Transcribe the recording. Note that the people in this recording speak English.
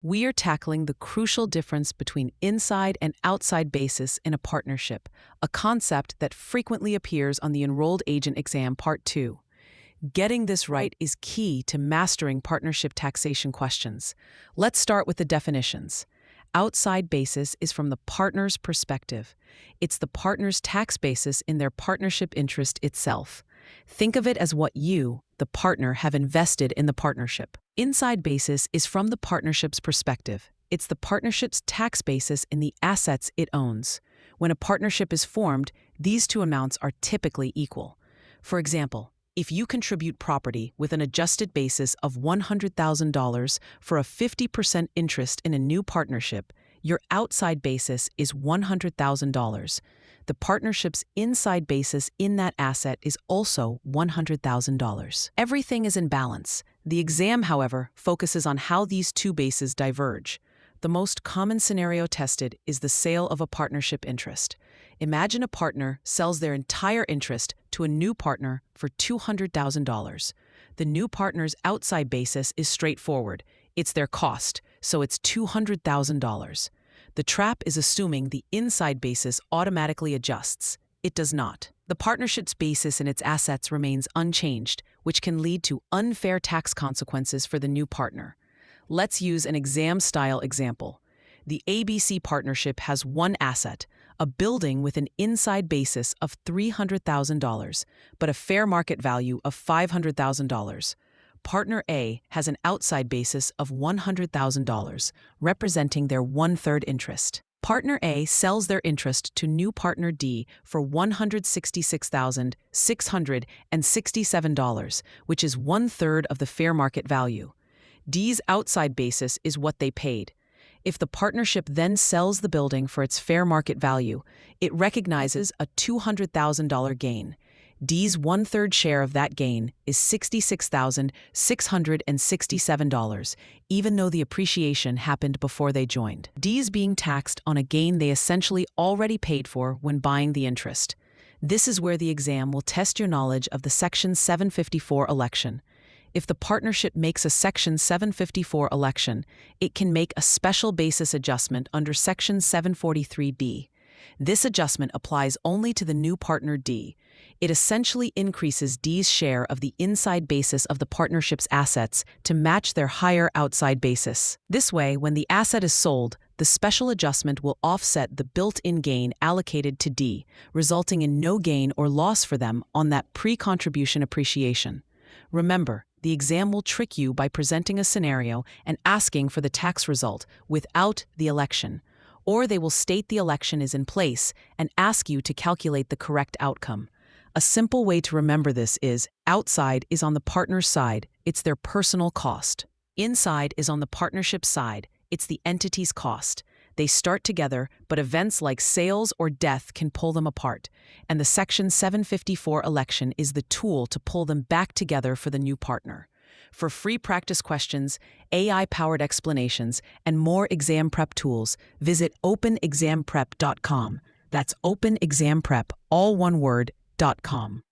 We are tackling the crucial difference between inside and outside basis in a partnership, a concept that frequently appears on the Enrolled Agent Exam Part 2. Getting this right is key to mastering partnership taxation questions. Let's start with the definitions. Outside basis is from the partner's perspective. It's the partner's tax basis in their partnership interest itself. Think of it as what you, the partner, have invested in the partnership. Inside basis is from the partnership's perspective. It's the partnership's tax basis in the assets it owns. When a partnership is formed, these two amounts are typically equal. For example, if you contribute property with an adjusted basis of $100,000 for a 50% interest in a new partnership, your outside basis is $100,000. The partnership's inside basis in that asset is also $100,000. Everything is in balance. The exam, however, focuses on how these two bases diverge. The most common scenario tested is the sale of a partnership interest. Imagine a partner sells their entire interest to a new partner for $200,000. The new partner's outside basis is straightforward. It's their cost, so it's $200,000. The trap is assuming the inside basis automatically adjusts. It does not. The partnership's basis in its assets remains unchanged, which can lead to unfair tax consequences for the new partner. Let's use an exam-style example. The ABC partnership has one asset, a building with an inside basis of $300,000, but a fair market value of $500,000. Partner A has an outside basis of $100,000, representing their one-third interest. Partner A sells their interest to new partner D for $166,667, which is one-third of the fair market value. D's outside basis is what they paid. If the partnership then sells the building for its fair market value, it recognizes a $200,000 gain. D's one-third share of that gain is $66,667, even though the appreciation happened before they joined. D is being taxed on a gain they essentially already paid for when buying the interest. This is where the exam will test your knowledge of the Section 754 election. If the partnership makes a Section 754 election, it can make a special basis adjustment under Section 743B. This adjustment applies only to the new partner D. It essentially increases D's share of the inside basis of the partnership's assets to match their higher outside basis. This way, when the asset is sold, the special adjustment will offset the built-in gain allocated to D, resulting in no gain or loss for them on that pre-contribution appreciation. Remember, the exam will trick you by presenting a scenario and asking for the tax result without the election, or they will state the election is in place and ask you to calculate the correct outcome. A simple way to remember this is, outside is on the partner's side, it's their personal cost. Inside is on the partnership's side, it's the entity's cost. They start together, but events like sales or death can pull them apart, and the Section 754 election is the tool to pull them back together for the new partner. For free practice questions, AI-powered explanations, and more exam prep tools, visit openexamprep.com. That's openexamprep, all one word, .com.